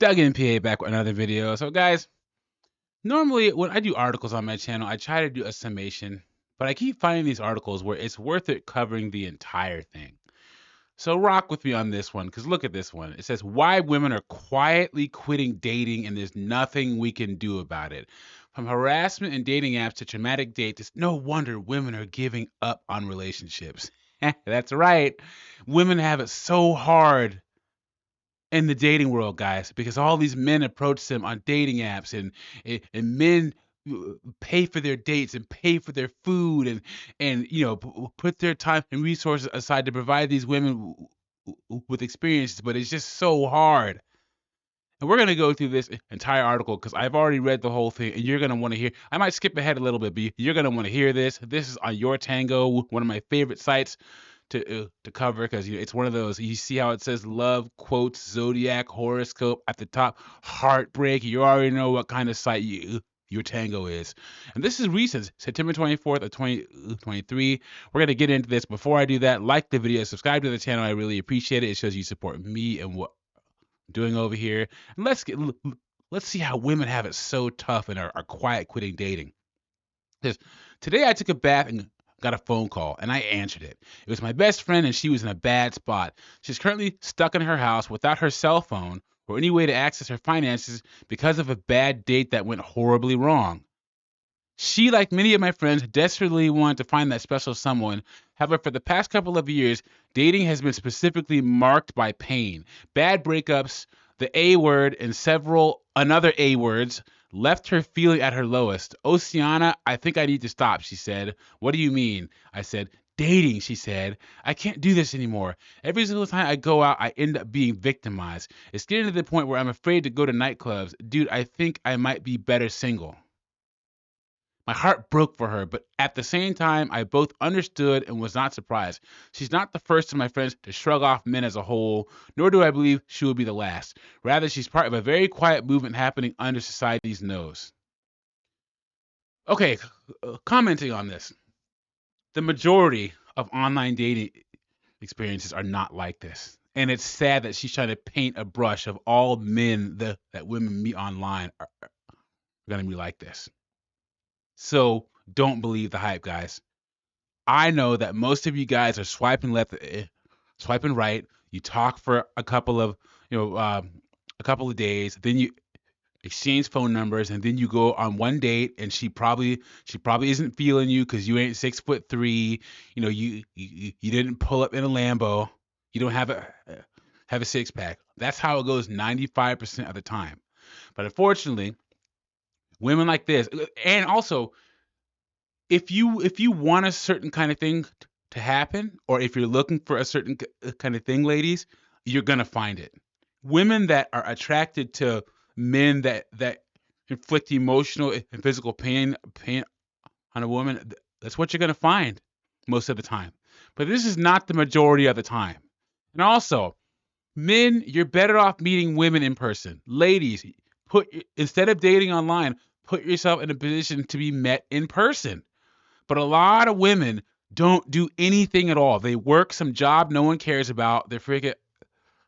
Doug NPA back with another video. So guys, normally when I do articles on my channel, I try to do a summation, but I keep finding these articles where it's worth it covering the entire thing. So rock with me on this one, because look at this one. It says why women are quietly quitting dating and there's nothing we can do about it. From harassment and dating apps to traumatic dates, it's no wonder women are giving up on relationships. That's right. Women have it so hard in the dating world, guys, because all these men approach them on dating apps, and men pay for their dates and pay for their food and put their time and resources aside to provide these women with experiences, but it's just so hard. And we're going to go through this entire article because I've already read the whole thing, and you're going to want to hear. I might skip ahead a little bit, but you're going to want to hear this. This is on Your Tango, one of my favorite sites to cover, because it's one of those. You see how it says love quotes, zodiac, horoscope at the top, heartbreak. You already know what kind of site Your Tango is. And this is recent, September 24th of 2023. We're going to get into this. Before I do that, like the video, subscribe to the channel. I really appreciate it. It shows you support me and what I'm doing over here. And let's see how women have it so tough and are quiet quitting dating. Because today I took a bath and got a phone call, and I answered it. It was my best friend, and she was in a bad spot. She's currently stuck in her house without her cell phone or any way to access her finances because of a bad date that went horribly wrong. She, like many of my friends, desperately wanted to find that special someone. However, for the past couple of years, dating has been specifically marked by pain. Bad breakups, the A word, and several another A words left her feeling at her lowest. Oceana, I think I need to stop, she said. What do you mean? I said. Dating, she said. I can't do this anymore. Every single time I go out, I end up being victimized. It's getting to the point where I'm afraid to go to nightclubs. Dude, I think I might be better single. My heart broke for her, but at the same time, I both understood and was not surprised. She's not the first of my friends to shrug off men as a whole, nor do I believe she will be the last. Rather, she's part of a very quiet movement happening under society's nose. Okay, commenting on this. The majority of online dating experiences are not like this. And it's sad that she's trying to paint a brush of all men that women meet online are going to be like this. So don't believe the hype, guys. I know that most of you guys are swiping left, swiping right. You talk for a couple of, a couple of days, then you exchange phone numbers, and then you go on one date, and she probably isn't feeling you because you ain't 6'3". You didn't pull up in a Lambo. You don't have a six pack. That's how it goes 95% of the time. But unfortunately, women like this, and also, if you want a certain kind of thing to happen, or if you're looking for a certain kind of thing, ladies, you're gonna find it. Women that are attracted to men that inflict emotional and physical pain on a woman, that's what you're gonna find most of the time. But this is not the majority of the time. And also, men, you're better off meeting women in person. Ladies, instead of dating online, put yourself in a position to be met in person. But a lot of women don't do anything at all. They work some job no one cares about. They're freaking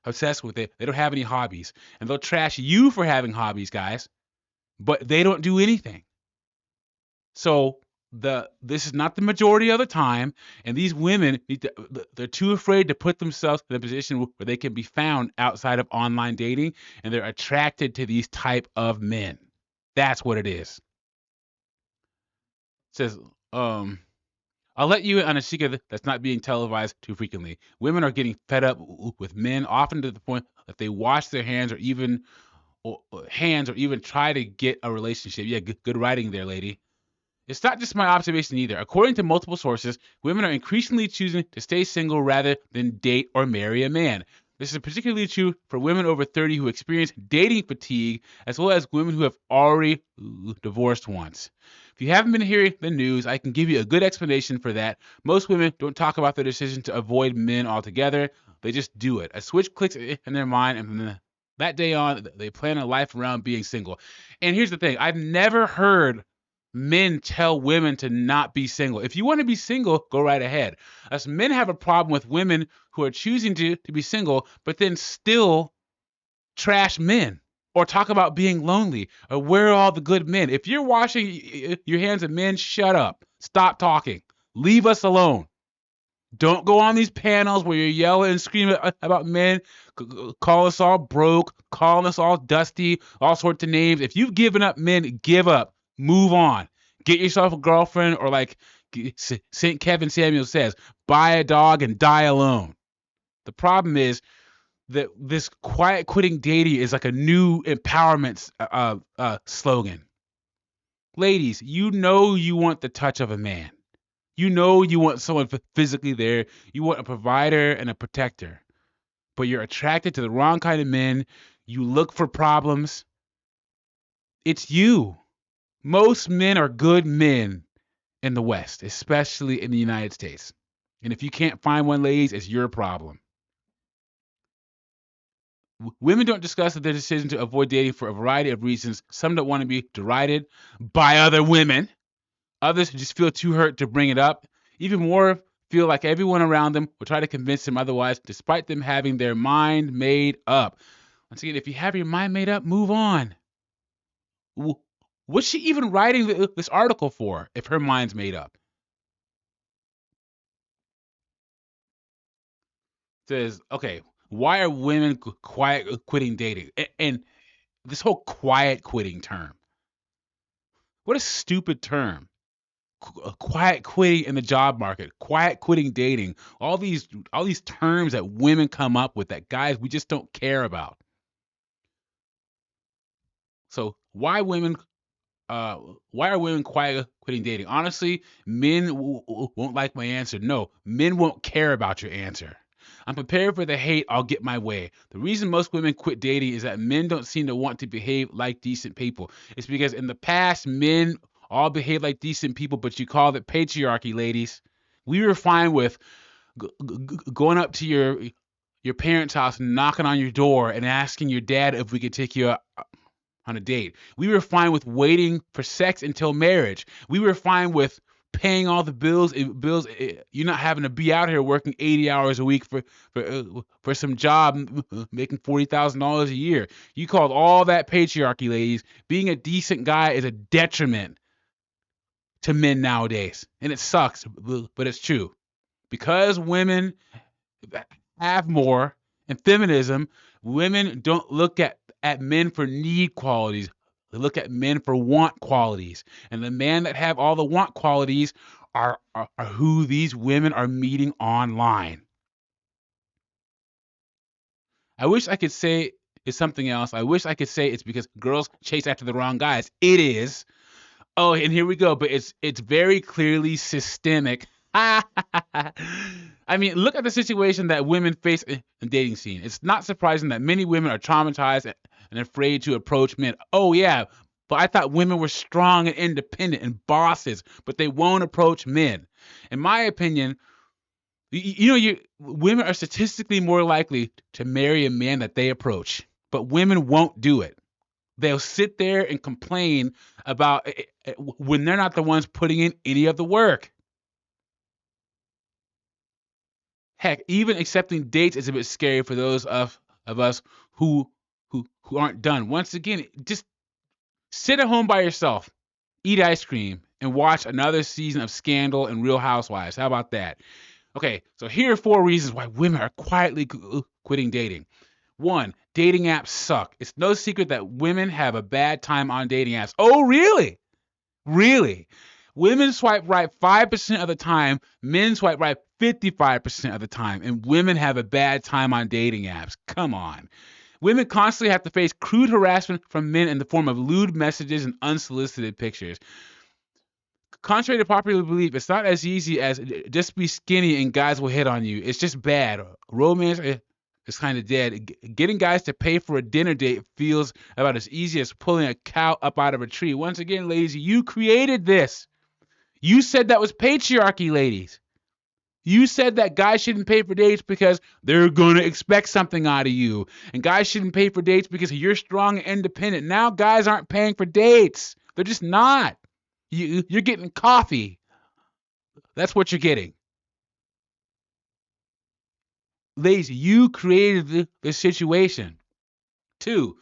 obsessed with it. They don't have any hobbies. And they'll trash you for having hobbies, guys. But they don't do anything. So this is not the majority of the time. And these women, they're too afraid to put themselves in a position where they can be found outside of online dating. And they're attracted to these type of men. That's what it is. It says, I'll let you in on a secret that's not being televised too frequently. Women are getting fed up with men, often to the point that they wash their hands or even try to get a relationship. Yeah, good writing there, lady. It's not just my observation either. According to multiple sources, women are increasingly choosing to stay single rather than date or marry a man. This is particularly true for women over 30 who experience dating fatigue, as well as women who have already divorced once. If you haven't been hearing the news, I can give you a good explanation for that. Most women don't talk about their decision to avoid men altogether. They just do it. A switch clicks in their mind, and from that day on, they plan a life around being single. And here's the thing. I've never heard men tell women to not be single. If you want to be single, go right ahead. Us men have a problem with women who are choosing to be single, but then still trash men. Or talk about being lonely, or where are all the good men? If you're washing your hands of men, shut up. Stop talking. Leave us alone. Don't go on these panels where you're yelling and screaming about men, call us all broke, calling us all dusty, all sorts of names. If you've given up men, give up. Move on. Get yourself a girlfriend, or like St. Kevin Samuel says, buy a dog and die alone. The problem is that this quiet quitting dating is like a new empowerment slogan. Ladies, you know you want the touch of a man. You know you want someone physically there. You want a provider and a protector. But you're attracted to the wrong kind of men. You look for problems. It's you. Most men are good men in the West, especially in the United States. And if you can't find one, ladies, it's your problem. Women don't discuss their decision to avoid dating for a variety of reasons. Some don't want to be derided by other women. Others just feel too hurt to bring it up. Even more feel like everyone around them will try to convince them otherwise, despite them having their mind made up. Once again, if you have your mind made up, move on. What's she even writing this article for if her mind's made up? It says, okay, why are women quiet quitting dating? And this whole quiet quitting term, what a stupid term. Quiet quitting in the job market, quiet quitting dating, all these terms that women come up with that guys we just don't care about. So why are women quiet quitting dating? Honestly, men won't like my answer. No, men won't care about your answer. I'm prepared for the hate. I'll get my way. The reason most women quit dating is that men don't seem to want to behave like decent people. It's because in the past, men all behaved like decent people, but you called it patriarchy, ladies. We were fine with going up to your parents' house, knocking on your door, and asking your dad if we could take you on a date. We were fine with waiting for sex until marriage. We were fine with paying all the bills. You're not having to be out here working 80 hours a week for some job making $40,000 a year. You called all that patriarchy, ladies. Being a decent guy is a detriment to men nowadays, and it sucks, but it's true. Because women have more and feminism, women don't look at men for need qualities. They look at men for want qualities. And the men that have all the want qualities are who these women are meeting online. I wish I could say it's something else. I wish I could say it's because girls chase after the wrong guys. It is. Oh, and here we go. But it's very clearly systemic. I mean, look at the situation that women face in the dating scene. It's not surprising that many women are traumatized and afraid to approach men. Oh yeah, but I thought women were strong and independent and bosses, but they won't approach men. In my opinion, women are statistically more likely to marry a man that they approach, but women won't do it. They'll sit there and complain about when they're not the ones putting in any of the work. Heck, even accepting dates is a bit scary for those of us who aren't done. Once again, just sit at home by yourself, eat ice cream, and watch another season of Scandal and Real Housewives. How about that? Okay, so here are 4 reasons why women are quietly quitting dating. 1, dating apps suck. It's no secret that women have a bad time on dating apps. Oh, really? Really? Women swipe right 5% of the time, men swipe right 55% of the time, and women have a bad time on dating apps. Come on. Women constantly have to face crude harassment from men in the form of lewd messages and unsolicited pictures. Contrary to popular belief, it's not as easy as just be skinny and guys will hit on you. It's just bad. Romance is kind of dead. Getting guys to pay for a dinner date feels about as easy as pulling a cow up out of a tree. Once again, ladies, you created this. You said that was patriarchy, ladies. You said that guys shouldn't pay for dates because they're going to expect something out of you. And guys shouldn't pay for dates because you're strong and independent. Now guys aren't paying for dates. They're just not. You're getting coffee. That's what you're getting. Ladies, you created the situation. Two,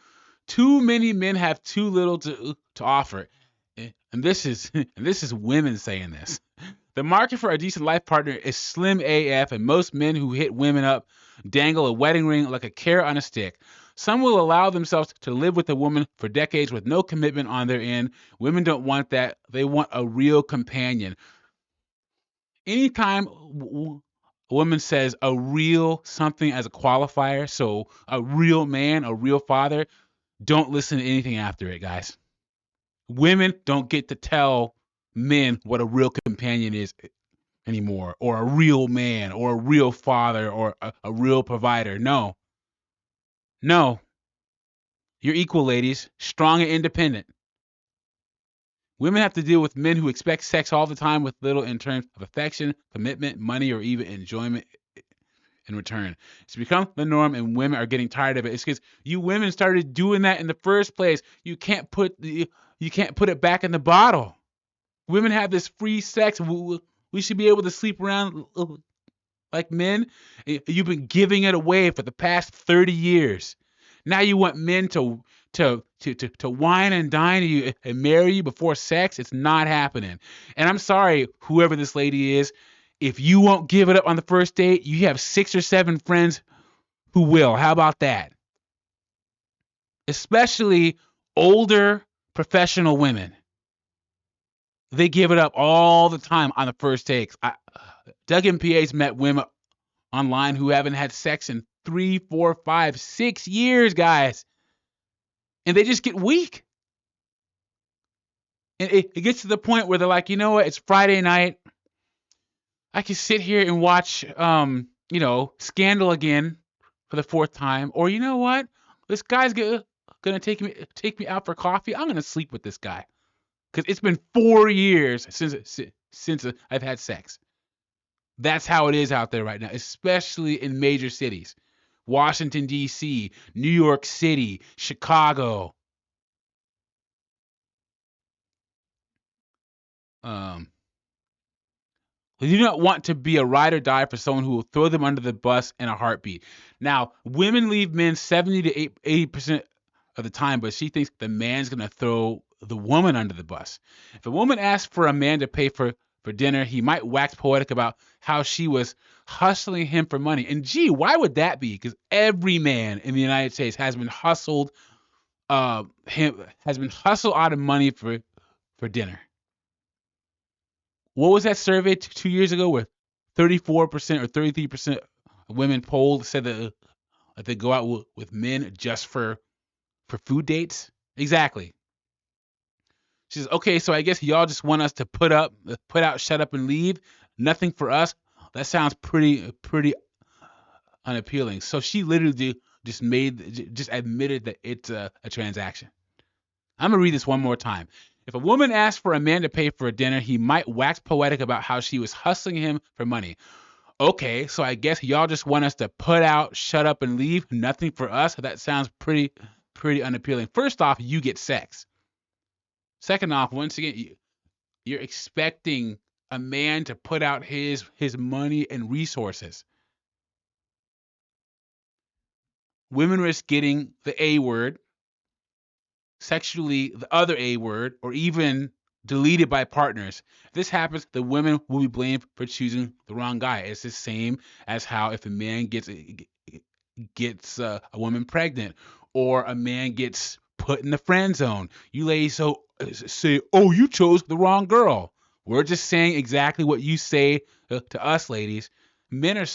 Too many men have too little to offer. And this is women saying this. The market for a decent life partner is slim AF, and most men who hit women up dangle a wedding ring like a carrot on a stick. Some will allow themselves to live with a woman for decades with no commitment on their end. Women don't want that. They want a real companion. Anytime a woman says a real something as a qualifier, so a real man, a real father, don't listen to anything after it, guys. Women don't get to tell men what a real companion is anymore, or a real man, or a real father, or a real provider. No, no. You're equal, ladies, strong and independent. Women have to deal with men who expect sex all the time with little in terms of affection, commitment, money, or even enjoyment in return. It's become the norm, and women are getting tired of it. It's because you women started doing that in the first place. You can't put it back in the bottle. Women have this free sex. We should be able to sleep around like men. You've been giving it away for the past 30 years. Now you want men to wine and dine you and marry you before sex. It's not happening. And I'm sorry, whoever this lady is, if you won't give it up on the first date, you have 6 or 7 friends who will. How about that? Especially older professional women. They give it up all the time on the first takes. Doug and PA's met women online who haven't had sex in 3, 4, 5, 6 years, guys. And they just get weak. And it gets to the point where they're like, you know what? It's Friday night. I can sit here and watch, Scandal again for the 4th time. Or you know what? This guy's gonna take me out for coffee. I'm gonna sleep with this guy because it's been 4 years since I've had sex. That's how it is out there right now, especially in major cities. Washington, D.C., New York City, Chicago. Um, they do not want to be a ride or die for someone who will throw them under the bus in a heartbeat. Now, women leave men 70 to 80% of the time, but she thinks the man's going to throw the woman under the bus. If a woman asks for a man to pay for dinner, he might wax poetic about how she was hustling him for money. And gee, why would that be? Because every man in the United States has been hustled, has been hustled out of money for dinner. What was that survey 2 years ago where 34% or 33% of women polled said that they go out with men just for food dates? Exactly. She says, okay, so I guess y'all just want us to put out, shut up, and leave. Nothing for us. That sounds pretty unappealing. So she literally just admitted that it's a transaction. I'm gonna read this one more time. If a woman asks for a man to pay for a dinner, he might wax poetic about how she was hustling him for money. Okay, so I guess y'all just want us to put out, shut up, and leave. Nothing for us. That sounds pretty unappealing. First off, you get sex. Second off, once again, you're expecting a man to put out his money and resources. Women risk getting the A word, sexually the other A word, or even deleted by partners. If this happens, the women will be blamed for choosing the wrong guy. It's the same as how if a man gets a woman pregnant, or a man gets put in the friend zone. You ladies say, "Oh, you chose the wrong girl." We're just saying exactly what you say to us, ladies. Men are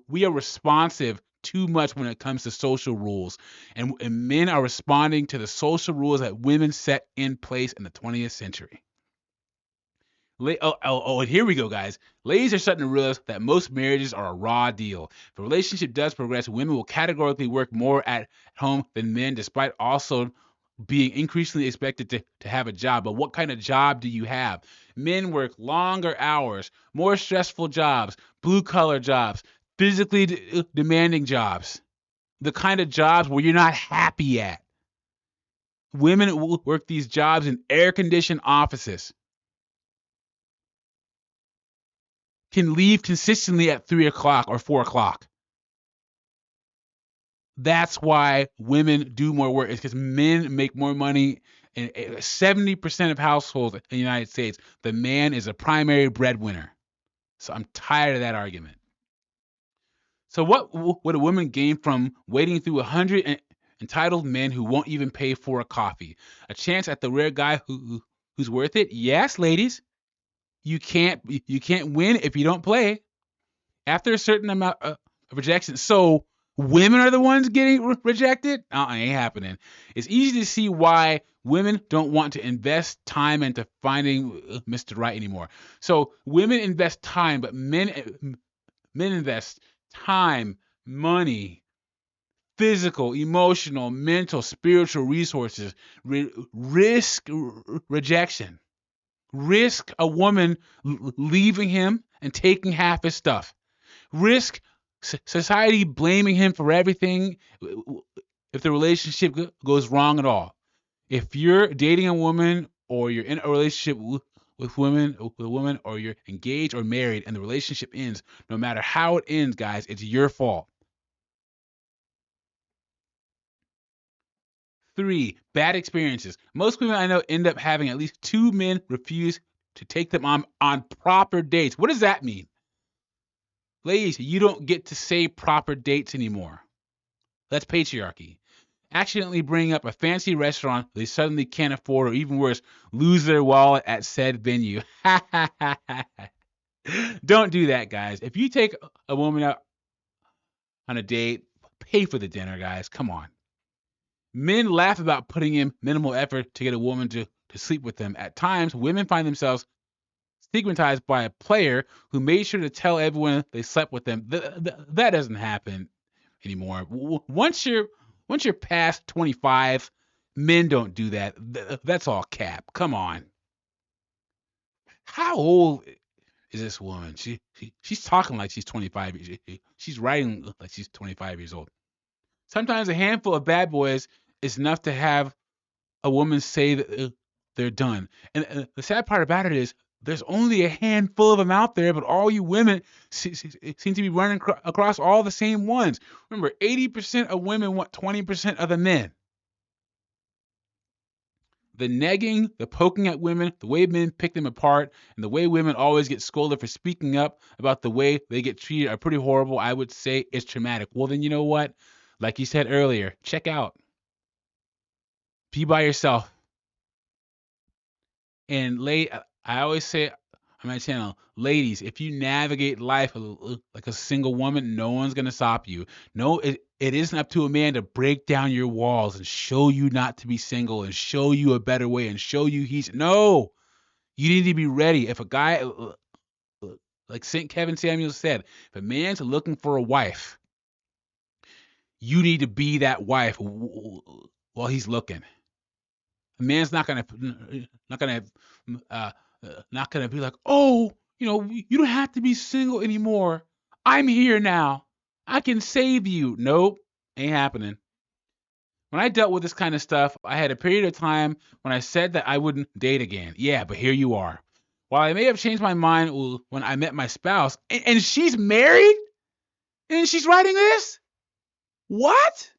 we are responsive too much when it comes to social rules, and men are responding to the social rules that women set in place in the 20th century. And here we go, guys. Ladies are starting to realize that most marriages are a raw deal. If a relationship does progress, women will categorically work more at home than men, despite also being increasingly expected to have a job. But what kind of job do you have? Men work longer hours, more stressful jobs, blue collar jobs, physically demanding jobs, the kind of jobs where you're not happy at. Women will work these jobs in air conditioned offices, can leave consistently at 3 o'clock or 4 o'clock. That's why women do more work. It's because men make more money in 70% of households in the United States. The man is a primary breadwinner. So I'm tired of that argument. So what would a woman gain from waiting through 100 entitled men who won't even pay for a coffee? A chance at the rare guy who's worth it? Yes, ladies. You can't win if you don't play. After a certain amount of rejection. So women are the ones getting rejected? Ain't happening. It's easy to see why women don't want to invest time into finding Mr. Right anymore. So women invest time, but men invest time, money, physical, emotional, mental, spiritual resources, risk rejection, risk a woman leaving him and taking half his stuff, risk society blaming him for everything if the relationship goes wrong at all. If you're dating a woman or you're in a relationship with a woman, or you're engaged or married and the relationship ends, no matter how it ends, guys, it's your fault. 3, bad experiences. Most women I know end up having at least 2 men refuse to take them on proper dates. What does that mean? Ladies, you don't get to say proper dates anymore. That's patriarchy. Accidentally bring up a fancy restaurant they suddenly can't afford, or even worse, lose their wallet at said venue. Don't do that, guys. If you take a woman out on a date, pay for the dinner, guys. Come on. Men laugh about putting in minimal effort to get a woman to sleep with them. At times, women find themselves stigmatized by a player who made sure to tell everyone they slept with them. That doesn't happen anymore. Once you're past 25, men don't do that. That's all cap. Come on. How old is this woman? She's talking like she's 25. She's writing like she's 25 years old. Sometimes a handful of bad boys is enough to have a woman say that they're done. And the sad part about it is there's only a handful of them out there, but all you women seem to be running across all the same ones. Remember, 80% of women want 20% of the men. The negging, the poking at women, the way men pick them apart, and the way women always get scolded for speaking up about the way they get treated are pretty horrible. I would say it's traumatic. Well, then you know what? Like you said earlier, check out. Be by yourself. And I always say on my channel, ladies, if you navigate life like a single woman, no one's gonna stop you. No, it isn't up to a man to break down your walls and show you not to be single and show you a better way and show you he's no. You need to be ready. If a guy, like St. Kevin Samuel said, if a man's looking for a wife, you need to be that wife while he's looking. A man's uh, not gonna be like, oh, you don't have to be single anymore. I'm here now. I can save you. Nope, ain't happening. When I dealt with this kind of stuff, I had a period of time when I said that I wouldn't date again. Yeah, but here you are. While I may have changed my mind when I met my spouse, and she's married, and she's writing this? What?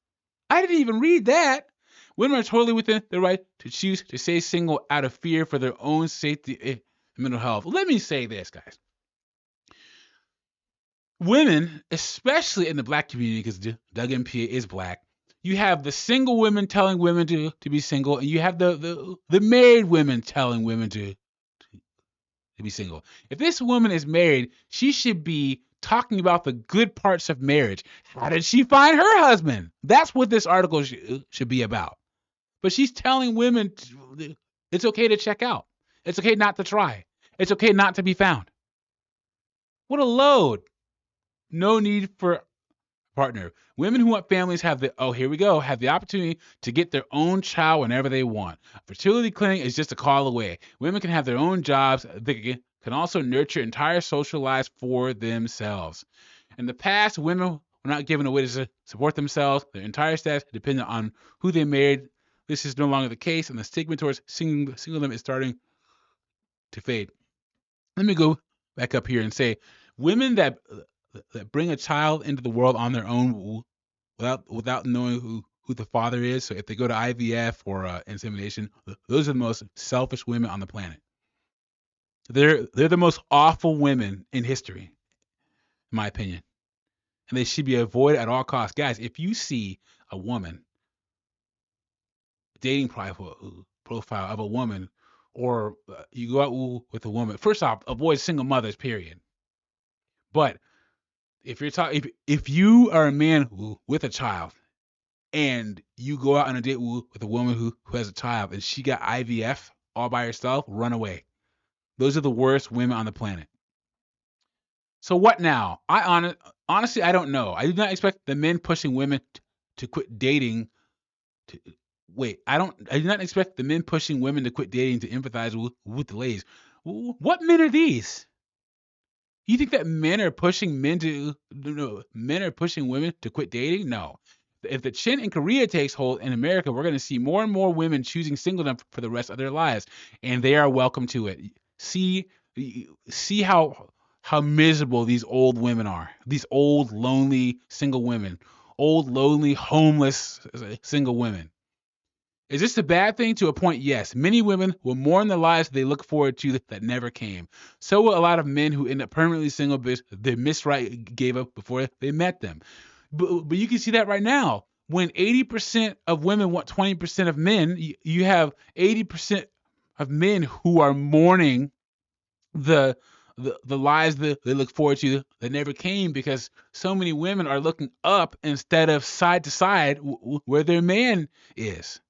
I didn't even read that. Women are totally within their right to choose to stay single out of fear for their own safety and mental health. Let me say this, guys. Women, especially in the black community, because Doug MP is black, you have the single women telling women to be single, and you have the married women telling women to be single. If this woman is married, she should be talking about the good parts of marriage. How did she find her husband? That's what this article should be about. But she's telling women it's okay to check out. It's okay not to try. It's okay not to be found. What a load. No need for partner. Women who want families have the opportunity to get their own child whenever they want. A fertility clinic is just a call away. Women can have their own jobs. They can also nurture entire social lives for themselves. In the past, women were not given a way to support themselves. Their entire status depended on who they married. This is no longer the case, and the stigma towards singledom is starting to fade. Let me go back up here and say, women that bring a child into the world on their own without knowing who the father is. So if they go to IVF or insemination, those are the most selfish women on the planet. They're the most awful women in history, in my opinion, and they should be avoided at all costs. Guys, if you see a woman dating profile of a woman, or you go out with a woman, first off, avoid single mothers. Period. But if you're talking, if you are a man with a child and you go out on a date with a woman who has a child and she got IVF all by herself, run away. Those are the worst women on the planet. So what now? Honestly, I don't know. I do not expect the men pushing women to quit dating. To, wait, I do not expect the men pushing women to quit dating to empathize with the ladies. What men are these? You think that men are pushing women to quit dating? No. If the chin in Korea takes hold in America, we're going to see more and more women choosing singledom for the rest of their lives, and they are welcome to it. See, see how miserable these old women are. These old, lonely, single women. Old, lonely, homeless, single women. Is this a bad thing? To a point, yes. Many women will mourn the lives they look forward to that never came. So will a lot of men who end up permanently single because their misright gave up before they met them. But you can see that right now. When 80% of women want 20% of men, you have 80% of men who are mourning the the lives that they look forward to that never came because so many women are looking up instead of side to side where their man is.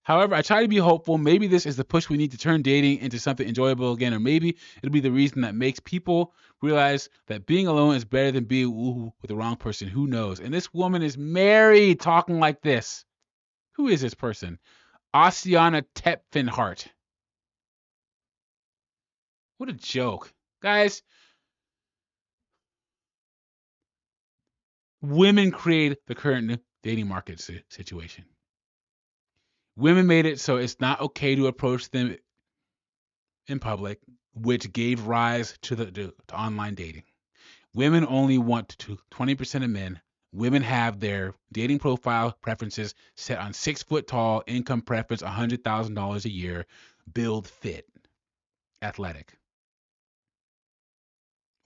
However, I try to be hopeful. Maybe this is the push we need to turn dating into something enjoyable again, or maybe it'll be the reason that makes people realize that being alone is better than being with the wrong person. Who knows? And this woman is married talking like this. Who is this person? Oceana Tepfinhart. What a joke. Guys, women create the current dating market situation. Women made it so it's not okay to approach them in public, which gave rise to to online dating. Women only want to 20% of men. Women have their dating profile preferences set on 6 foot tall, income preference $100,000 a year, build fit, athletic.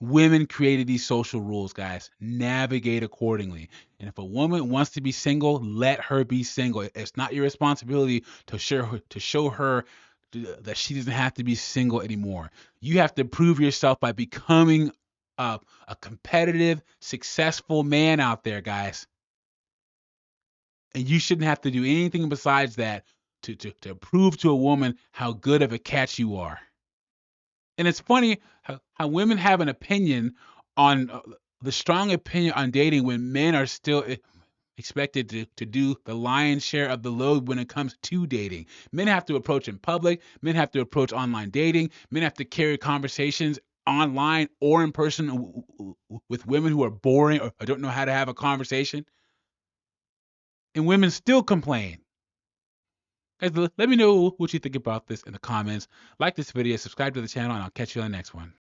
Women created these social rules, guys. Navigate accordingly. And if a woman wants to be single, let her be single. It's not your responsibility to show her that she doesn't have to be single anymore. You have to prove yourself by becoming a competitive, successful man out there, guys. And you shouldn't have to do anything besides that to prove to a woman how good of a catch you are. And it's funny how women have an opinion on the strong opinion on dating when men are still expected to do the lion's share of the load when it comes to dating. Men have to approach in public, men have to approach online dating, men have to carry conversations online or in person with women who are boring or don't know how to have a conversation. And women still complain. Guys, let me know what you think about this in the comments. Like this video, subscribe to the channel, and I'll catch you on the next one.